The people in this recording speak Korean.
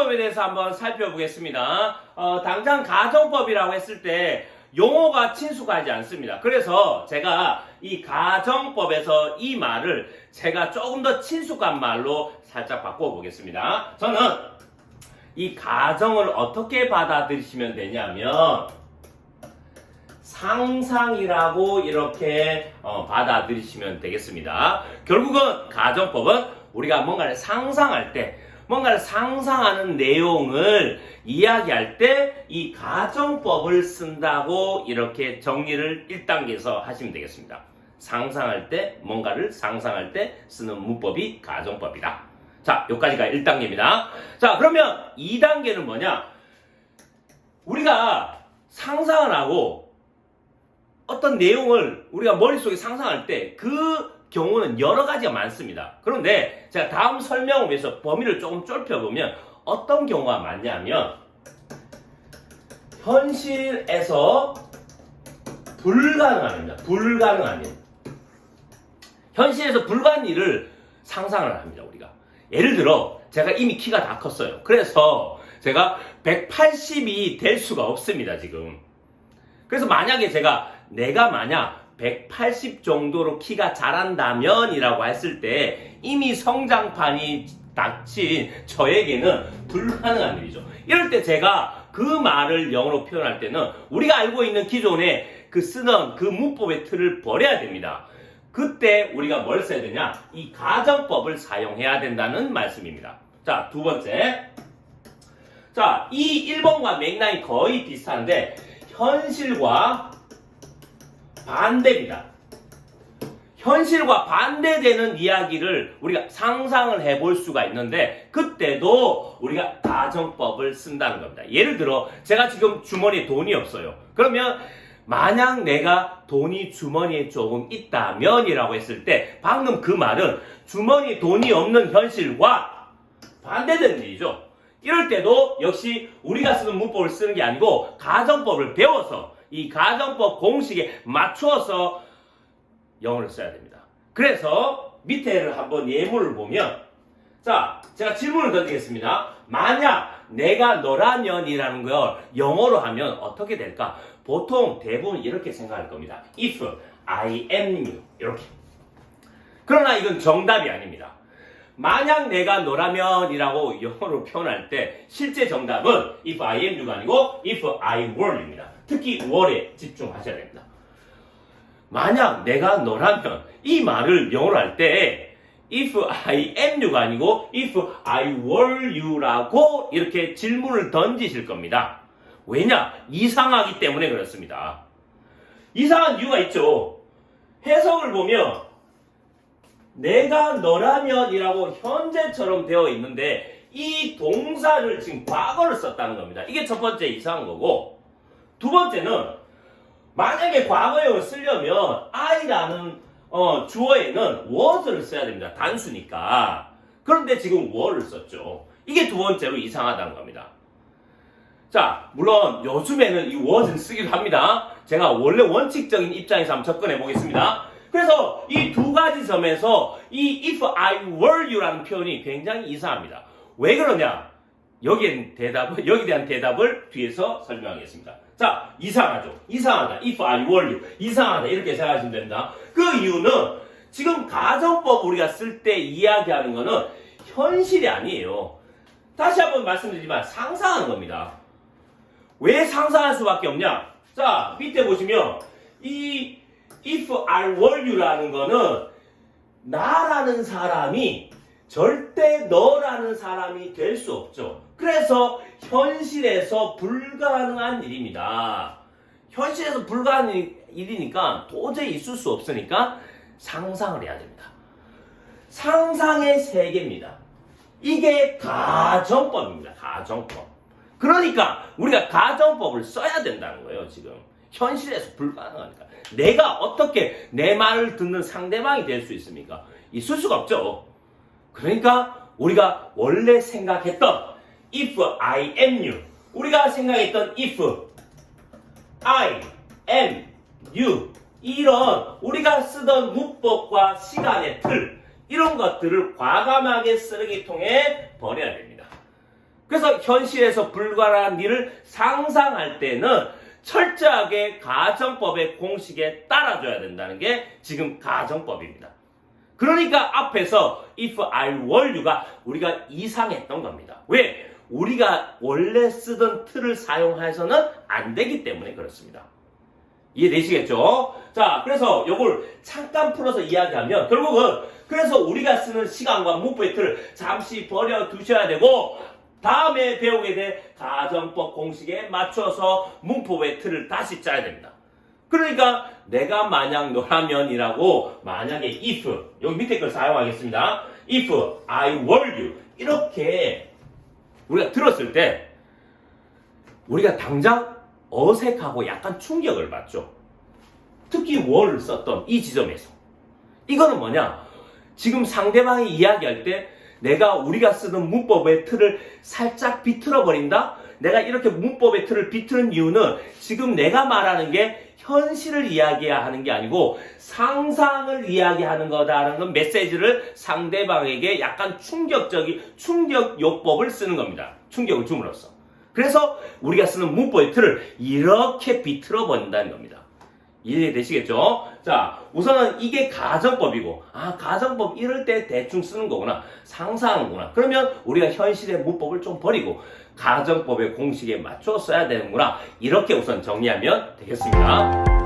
가정법에 대해서 한번 살펴보겠습니다. 당장 가정법이라고 했을 때 용어가 친숙하지 않습니다. 그래서 제가 이 가정법에서 이 말을 제가 조금 더 친숙한 말로 살짝 바꿔보겠습니다. 저는 이 가정을 어떻게 받아들이시면 되냐면 상상이라고 이렇게 받아들이시면 되겠습니다. 결국은 가정법은 우리가 뭔가를 상상할 때 뭔가를 상상하는 내용을 이야기할 때 이 가정법을 쓴다고 이렇게 정리를 1단계에서 하시면 되겠습니다. 상상할 때, 뭔가를 상상할 때 쓰는 문법이 가정법이다. 자, 여기까지가 1단계입니다. 자, 그러면 2단계는 뭐냐? 우리가 상상을 하고 어떤 내용을 우리가 머릿속에 상상할 때 그 경우는 여러 가지가 많습니다. 그런데 제가 다음 설명을 위해서 범위를 조금 좁혀보면 어떤 경우가 많냐면 현실에서 불가능합니다. 불가능한 일. 현실에서 불가능한 일을 상상을 합니다, 우리가. 예를 들어 제가 이미 키가 다 컸어요. 그래서 제가 180이 될 수가 없습니다, 지금. 그래서 만약에 내가 만약 180 정도로 키가 자란다면 이라고 했을 때 이미 성장판이 닥친 저에게는 불가능한 일이죠. 이럴 때 제가 그 말을 영어로 표현할 때는 우리가 알고 있는 기존에 쓰던 그 문법의 틀을 버려야 됩니다. 그때 우리가 뭘 써야 되냐? 이 가정법을 사용해야 된다는 말씀입니다. 자, 두 번째. 자, 이 1번과 맥락이 거의 비슷한데 현실과 반대입니다. 현실과 반대되는 이야기를 우리가 상상을 해볼 수가 있는데 그때도 우리가 가정법을 쓴다는 겁니다. 예를 들어 제가 지금 주머니에 돈이 없어요. 그러면 만약 내가 돈이 주머니에 조금 있다면 이라고 했을 때 방금 그 말은 주머니에 돈이 없는 현실과 반대되는 일이죠. 이럴 때도 역시 우리가 쓰는 문법을 쓰는 게 아니고 가정법을 배워서 이 가정법 공식에 맞추어서 영어를 써야 됩니다. 그래서 밑에를 한번 예문을 보면 자, 제가 질문을 던지겠습니다. 만약 내가 너라면 이라는 걸 영어로 하면 어떻게 될까? 보통 대부분 이렇게 생각할 겁니다. If I am you 이렇게. 그러나 이건 정답이 아닙니다. 만약 내가 너라면 이라고 영어로 표현할 때 실제 정답은 if I am you가 아니고 if I were you입니다. 특히 were에 집중하셔야 됩니다. 만약 내가 너라면 이 말을 영어로 할 때 if I am you가 아니고 if I were you라고 이렇게 질문을 던지실 겁니다. 왜냐? 이상하기 때문에 그렇습니다. 이상한 이유가 있죠. 해석을 보면 내가 너라면 이라고 현재처럼 되어 있는데 이 동사를 지금 과거를 썼다는 겁니다. 이게 첫 번째 이상한 거고 두 번째는 만약에 과거형을 쓰려면 I라는 주어에는 was를 써야 됩니다. 단수니까. 그런데 지금 were를 썼죠. 이게 두 번째로 이상하다는 겁니다. 자, 물론 요즘에는 이 was를 쓰기도 합니다. 제가 원래 원칙적인 입장에서 한번 접근해 보겠습니다. 그래서 이 두 가지 점에서 이 if I were you라는 표현이 굉장히 이상합니다. 왜 그러냐? 여기에 대한 대답을 뒤에서 설명하겠습니다. 자, 이상하죠? 이상하다. If I were you. 이상하다. 이렇게 생각하시면 됩니다. 그 이유는 지금 가정법 우리가 쓸 때 이야기하는 거는 현실이 아니에요. 다시 한번 말씀드리지만 상상하는 겁니다. 왜 상상할 수밖에 없냐? 자, 밑에 보시면 이 if I were you라는 거는 나라는 사람이 절대 너라는 사람이 될 수 없죠. 그래서 현실에서 불가능한 일입니다. 현실에서 불가능한 일이니까 도저히 있을 수 없으니까 상상을 해야 됩니다. 상상의 세계입니다. 이게 가정법입니다. 가정법. 그러니까 우리가 가정법을 써야 된다는 거예요, 지금. 현실에서 불가능하니까. 내가 어떻게 내 말을 듣는 상대방이 될 수 있습니까? 있을 수가 없죠. 그러니까 우리가 원래 생각했던 if I am you, 우리가 생각했던 if I am you, 이런 우리가 쓰던 문법과 시간의 틀, 이런 것들을 과감하게 쓰레기통에 버려야 됩니다. 그래서 현실에서 불가능한 일을 상상할 때는 철저하게 가정법의 공식에 따라줘야 된다는 게 지금 가정법입니다. 그러니까 앞에서 if I were you가 우리가 이상했던 겁니다. 왜? 우리가 원래 쓰던 틀을 사용해서는 안 되기 때문에 그렇습니다. 이해되시겠죠? 자, 그래서 요걸 잠깐 풀어서 이야기하면 결국은 그래서 우리가 쓰는 시간과 문법의 틀을 잠시 버려 두셔야 되고 다음에 배우게 될 가정법 공식에 맞춰서 문법의 틀을 다시 짜야 됩니다. 그러니까 내가 만약 너라면이라고 만약에 if 여기 밑에 걸 사용하겠습니다. if I were you 이렇게 우리가 들었을 때 우리가 당장 어색하고 약간 충격을 받죠. 특히 were를 썼던 이 지점에서 이거는 뭐냐? 지금 상대방이 이야기할 때 우리가 쓰는 문법의 틀을 살짝 비틀어 버린다? 내가 이렇게 문법의 틀을 비트는 이유는 지금 내가 말하는 게 현실을 이야기하는 게 아니고 상상을 이야기하는 거다라는 건 메시지를 상대방에게 약간 충격 요법을 쓰는 겁니다. 충격을 줌으로써. 그래서 우리가 쓰는 문법의 틀을 이렇게 비틀어 버린다는 겁니다. 이해되시겠죠? 자, 우선은 이게 가정법이고, 가정법 이럴 때 대충 쓰는 거구나. 상상하는구나. 그러면 우리가 현실의 문법을 좀 버리고, 가정법의 공식에 맞춰 써야 되는구나. 이렇게 우선 정리하면 되겠습니다.